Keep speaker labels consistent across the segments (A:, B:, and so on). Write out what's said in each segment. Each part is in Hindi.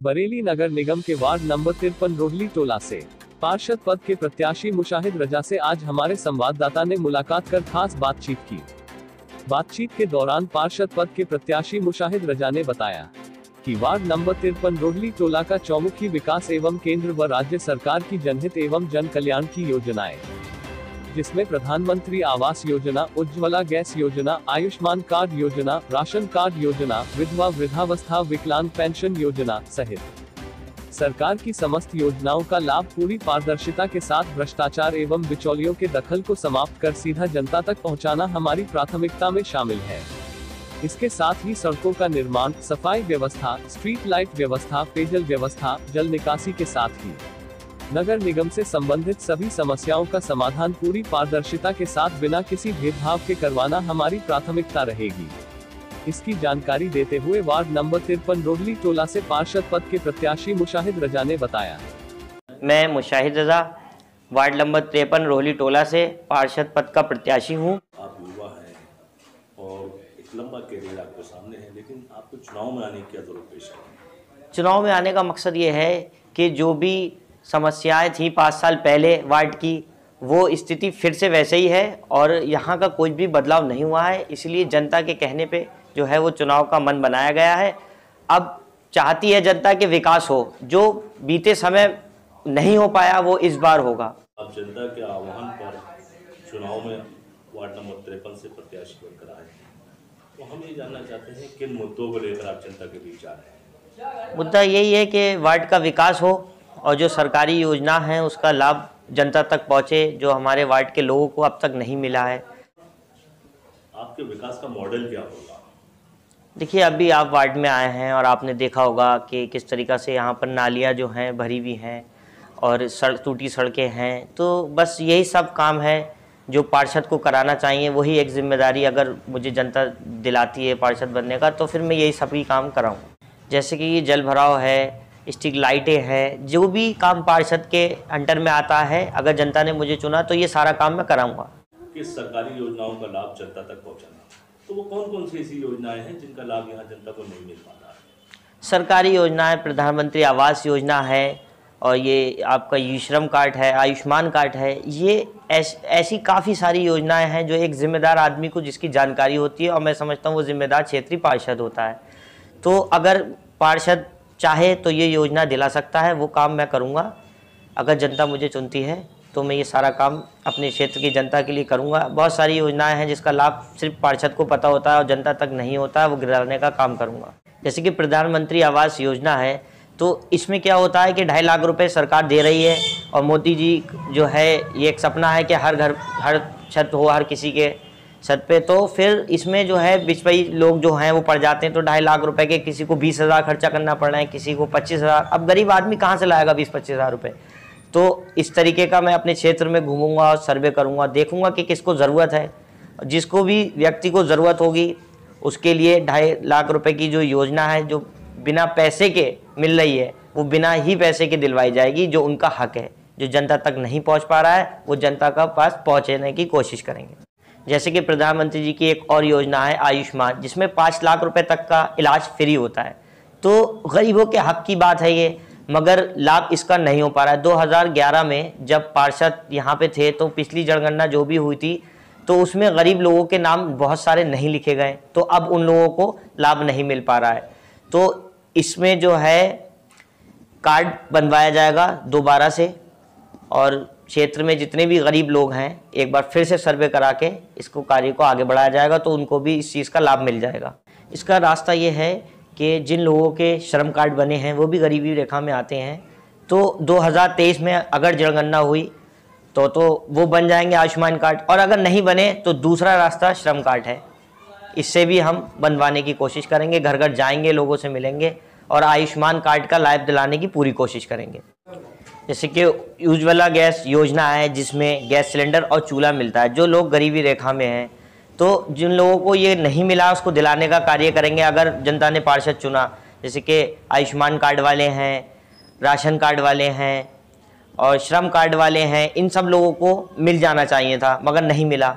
A: बरेली नगर निगम के वार्ड नंबर 53 रोहली टोला से पार्षद पद के प्रत्याशी मुशाहिद रजा से आज हमारे संवाददाता ने मुलाकात कर खास बातचीत की। बातचीत के दौरान पार्षद पद के प्रत्याशी मुशाहिद रजा ने बताया कि वार्ड नंबर 53 रोहली टोला का चौमुखी विकास एवं केंद्र व राज्य सरकार की जनहित एवं जन कल्याण की योजनाएं, जिसमें प्रधानमंत्री आवास योजना, उज्ज्वला गैस योजना, आयुष्मान कार्ड योजना, राशन कार्ड योजना, विधवा वृद्धावस्था विकलांग पेंशन योजना सहित सरकार की समस्त योजनाओं का लाभ पूरी पारदर्शिता के साथ भ्रष्टाचार एवं बिचौलियों के दखल को समाप्त कर सीधा जनता तक पहुंचाना हमारी प्राथमिकता में शामिल है। इसके साथ ही सड़कों का निर्माण, सफाई व्यवस्था, स्ट्रीट लाइट व्यवस्था, पेयजल व्यवस्था, जल निकासी के साथ ही नगर निगम से संबंधित सभी समस्याओं का समाधान पूरी पारदर्शिता के साथ बिना किसी भेदभाव के करवाना हमारी प्राथमिकता रहेगी। इसकी जानकारी देते हुए वार्ड नंबर 53 रोहली टोला से पार्षद पद के प्रत्याशी मुशाहिद रजा ने बताया।
B: मैं मुशाहिद रजा वार्ड नंबर 53 रोहली टोला से पार्षद पद का प्रत्याशी हूँ।
C: आप युवा हैं और एक लंबा कैरियर आपके सामने है, लेकिन आपको चुनाव में आने की क्या जरूरत पेश है?
B: चुनाव में आने का मकसद ये है कि जो भी समस्याएं थी 5 साल पहले वार्ड की, वो स्थिति फिर से वैसे ही है और यहाँ का कोई भी बदलाव नहीं हुआ है। इसलिए जनता के कहने पे जो है वो चुनाव का मन बनाया गया है। अब चाहती है जनता के विकास हो, जो बीते समय नहीं हो पाया वो इस बार होगा।
C: आप जनता के आह्वान पर चुनाव में वार्ड नंबर 53 से प्रत्याशी बनकर आए, तो हम ये जानना चाहते हैं किन मुद्दों को लेकर आप जनता के बीच आ रहे हैं?
B: मुद्दा यही है कि वार्ड का विकास हो और जो सरकारी योजना है उसका लाभ जनता तक पहुँचे, जो हमारे वार्ड के लोगों को अब तक नहीं मिला है।
C: आपके विकास का मॉडल क्या होगा?
B: देखिए, अभी आप वार्ड में आए हैं और आपने देखा होगा कि किस तरीक़ा से यहाँ पर नालियाँ जो हैं भरी हुई हैं और टूटी सड़कें हैं। तो बस यही सब काम है जो पार्षद को कराना चाहिए। वही एक जिम्मेदारी अगर मुझे जनता दिलाती है पार्षद बनने का, तो फिर मैं यही सभी काम कराऊँ। जैसे कि ये जल भराव है, स्ट्रीट लाइटें हैं, जो भी काम पार्षद के अंडर में आता है, अगर जनता ने मुझे चुना तो ये सारा काम मैं कराऊँगा।
C: किस सरकारी योजनाओं का लाभ जनता तक पहुँचाना, तो वो कौन कौन सी ऐसी योजनाएं हैं जिनका लाभ यहाँ जनता को नहीं मिल पा रहा है?
B: सरकारी योजनाएं प्रधानमंत्री आवास योजना है और ये आपका ई श्रम कार्ड है, आयुष्मान कार्ड है। ये ऐसी काफ़ी सारी योजनाएं हैं जो एक जिम्मेदार आदमी को जिसकी जानकारी होती है, और मैं समझता हूँ वो जिम्मेदार क्षेत्रीय पार्षद होता है। तो अगर पार्षद चाहे तो ये योजना दिला सकता है, वो काम मैं करूँगा। अगर जनता मुझे चुनती है तो मैं ये सारा काम अपने क्षेत्र की जनता के लिए करूँगा। बहुत सारी योजनाएं हैं जिसका लाभ सिर्फ पार्षद को पता होता है और जनता तक नहीं होता है, वो गिराने का काम करूँगा। जैसे कि प्रधानमंत्री आवास योजना है, तो इसमें क्या होता है कि 2.5 लाख रुपए सरकार दे रही है और मोदी जी जो है ये एक सपना है कि हर घर हर छत हो, हर किसी के छत पे। तो फिर इसमें जो है बिचपई लोग जो हैं वो पड़ जाते हैं। तो 2.5 लाख रुपए के किसी को 20,000 खर्चा करना पड़ रहा है, किसी को 25,000। अब गरीब आदमी कहाँ से लाएगा 20-25 हज़ार रुपये? तो इस तरीके का मैं अपने क्षेत्र में घूमूंगा और सर्वे करूंगा, देखूंगा कि किसको ज़रूरत है। जिसको भी व्यक्ति को ज़रूरत होगी उसके लिए 2.5 लाख रुपए की जो योजना है, जो बिना पैसे के मिल रही है, वो बिना ही पैसे के दिलवाई जाएगी। जो उनका हक है, जो जनता तक नहीं पहुंच पा रहा है, वो जनता का पास पहुंचने की कोशिश करेंगे। जैसे कि प्रधानमंत्री जी की एक और योजना है आयुष्मान, जिसमें 5 लाख रुपए तक का इलाज फ्री होता है। तो गरीबों के हक की बात है ये, मगर लाभ इसका नहीं हो पा रहा है। 2011 में जब पार्षद यहाँ पे थे तो पिछली जनगणना जो भी हुई थी तो उसमें गरीब लोगों के नाम बहुत सारे नहीं लिखे गए, तो अब उन लोगों को लाभ नहीं मिल पा रहा है। तो इसमें जो है कार्ड बनवाया जाएगा दोबारा से, और क्षेत्र में जितने भी गरीब लोग हैं एक बार फिर से सर्वे करा के इसको कार्य को आगे बढ़ाया जाएगा, तो उनको भी इस चीज़ का लाभ मिल जाएगा। इसका रास्ता ये है कि जिन लोगों के श्रम कार्ड बने हैं वो भी गरीबी रेखा में आते हैं, तो 2023 में अगर जनगणना हुई तो वो बन जाएंगे आयुष्मान कार्ड, और अगर नहीं बने तो दूसरा रास्ता श्रम कार्ड है। इससे भी हम बनवाने की कोशिश करेंगे, घर घर जाएंगे, लोगों से मिलेंगे और आयुष्मान कार्ड का लाभ दिलाने की पूरी कोशिश करेंगे। जैसे कि उज्ज्वला गैस योजना है, जिसमें गैस सिलेंडर और चूल्हा मिलता है। जो लोग गरीबी रेखा में हैं, तो जिन लोगों को ये नहीं मिला उसको दिलाने का कार्य करेंगे अगर जनता ने पार्षद चुना। जैसे कि आयुष्मान कार्ड वाले हैं, राशन कार्ड वाले हैं और श्रम कार्ड वाले हैं, इन सब लोगों को मिल जाना चाहिए था मगर नहीं मिला।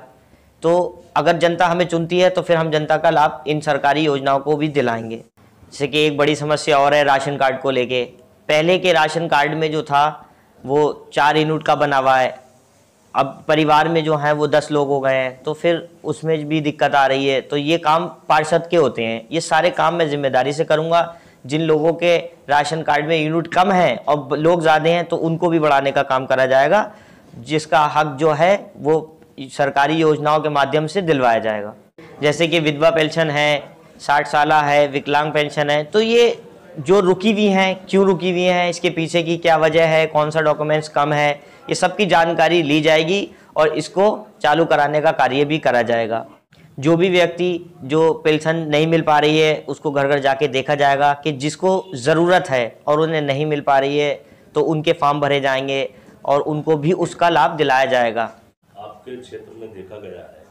B: तो अगर जनता हमें चुनती है तो फिर हम जनता का लाभ इन सरकारी योजनाओं को भी दिलाएंगे। जैसे कि एक बड़ी समस्या और है राशन कार्ड को लेके। पहले के राशन कार्ड में जो था वो 4 यूनिट का बना हुआ है, अब परिवार में जो है वो 10 लोग हो गए हैं, तो फिर उसमें भी दिक्कत आ रही है। तो ये काम पार्षद के होते हैं, ये सारे काम मैं जिम्मेदारी से करूँगा। जिन लोगों के राशन कार्ड में यूनिट कम है और लोग ज़्यादा हैं तो उनको भी बढ़ाने का काम करा जाएगा, जिसका हक जो है वो सरकारी योजनाओं के माध्यम से दिलवाया जाएगा। जैसे कि विधवा पेंशन है, 60 साला है, विकलांग पेंशन है। तो ये जो रुकी हुई हैं, क्यों रुकी हुई हैं, इसके पीछे की क्या वजह है, कौन सा डॉक्यूमेंट्स कम है, ये सब की जानकारी ली जाएगी और इसको चालू कराने का कार्य भी करा जाएगा। जो भी व्यक्ति जो पेंशन नहीं मिल पा रही है उसको घर घर जाके देखा जाएगा कि जिसको ज़रूरत है और उन्हें नहीं मिल पा रही है तो उनके फॉर्म भरे जाएंगे और उनको भी उसका लाभ दिलाया जाएगा।
C: आपके क्षेत्र में देखा गया है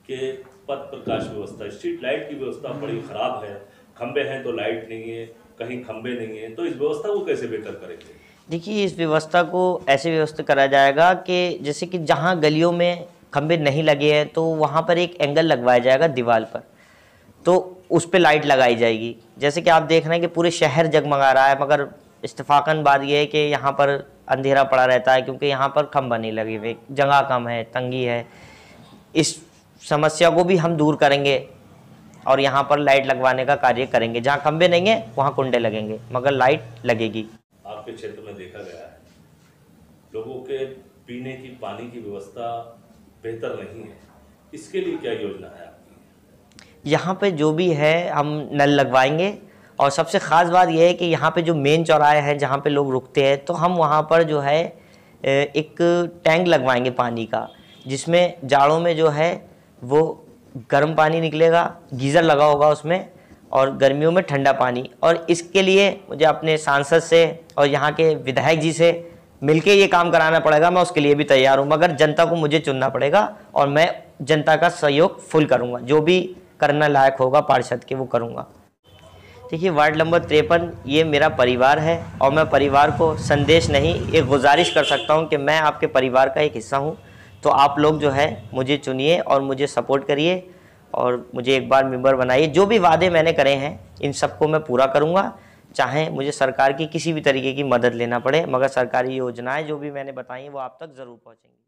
C: कि पथ प्रकाश व्यवस्था, स्ट्रीट लाइट की व्यवस्था बड़ी खराब है। खंबे हैं तो लाइट नहीं है, कहीं खंबे नहीं है, तो इस व्यवस्था को कैसे बेहतर करेंगे? देखिए,
B: इस व्यवस्था को ऐसे व्यवस्था करा जाएगा कि जैसे कि जहाँ गलियों में खंबे नहीं लगे हैं तो वहाँ पर एक एंगल लगवाया जाएगा दीवार पर, तो उस पर लाइट लगाई जाएगी। जैसे कि आप देख रहे हैं कि पूरे शहर जगमगा रहा है, मगर इत्तेफाकन बात यह है कि यहाँ पर अंधेरा पड़ा रहता है क्योंकि यहाँ पर खंबा नहीं लगे हुए, जगह कम है, तंगी है। इस समस्या को भी हम दूर करेंगे और यहाँ पर लाइट लगवाने का कार्य करेंगे। जहाँ खंबे नहीं है वहाँ कुंडे लगेंगे, मगर लाइट लगेगी।
C: आपके क्षेत्र में देखा गया है लोगों के पीने की पानी की व्यवस्था बेहतर नहीं है, इसके लिए क्या योजना है आपकी?
B: यहाँ पे जो भी है हम नल लगवाएंगे और सबसे ख़ास बात यह है कि यहाँ पे जो मेन चौराहे हैं जहाँ पे लोग रुकते हैं तो हम वहाँ पर जो है एक टैंक लगवाएंगे पानी का, जिसमें जाड़ों में जो है वो गर्म पानी निकलेगा, गीज़र लगा होगा उसमें, और गर्मियों में ठंडा पानी। और इसके लिए मुझे अपने सांसद से और यहाँ के विधायक जी से मिलके ये काम कराना पड़ेगा। मैं उसके लिए भी तैयार हूँ, मगर जनता को मुझे चुनना पड़ेगा और मैं जनता का सहयोग फुल करूँगा। जो भी करना लायक होगा पार्षद के वो करूँगा। देखिए, वार्ड नंबर 53 ये मेरा परिवार है और मैं परिवार को संदेश नहीं, एक गुजारिश कर सकता हूँ कि मैं आपके परिवार का एक हिस्सा हूँ। तो आप लोग जो है मुझे चुनिए और मुझे सपोर्ट करिए और मुझे एक बार मेंबर बनाइए। जो भी वादे मैंने करे हैं इन सबको मैं पूरा करूँगा, चाहे मुझे सरकार की किसी भी तरीके की मदद लेना पड़े, मगर सरकारी योजनाएं जो भी मैंने बताई वो आप तक ज़रूर पहुँचेंगी।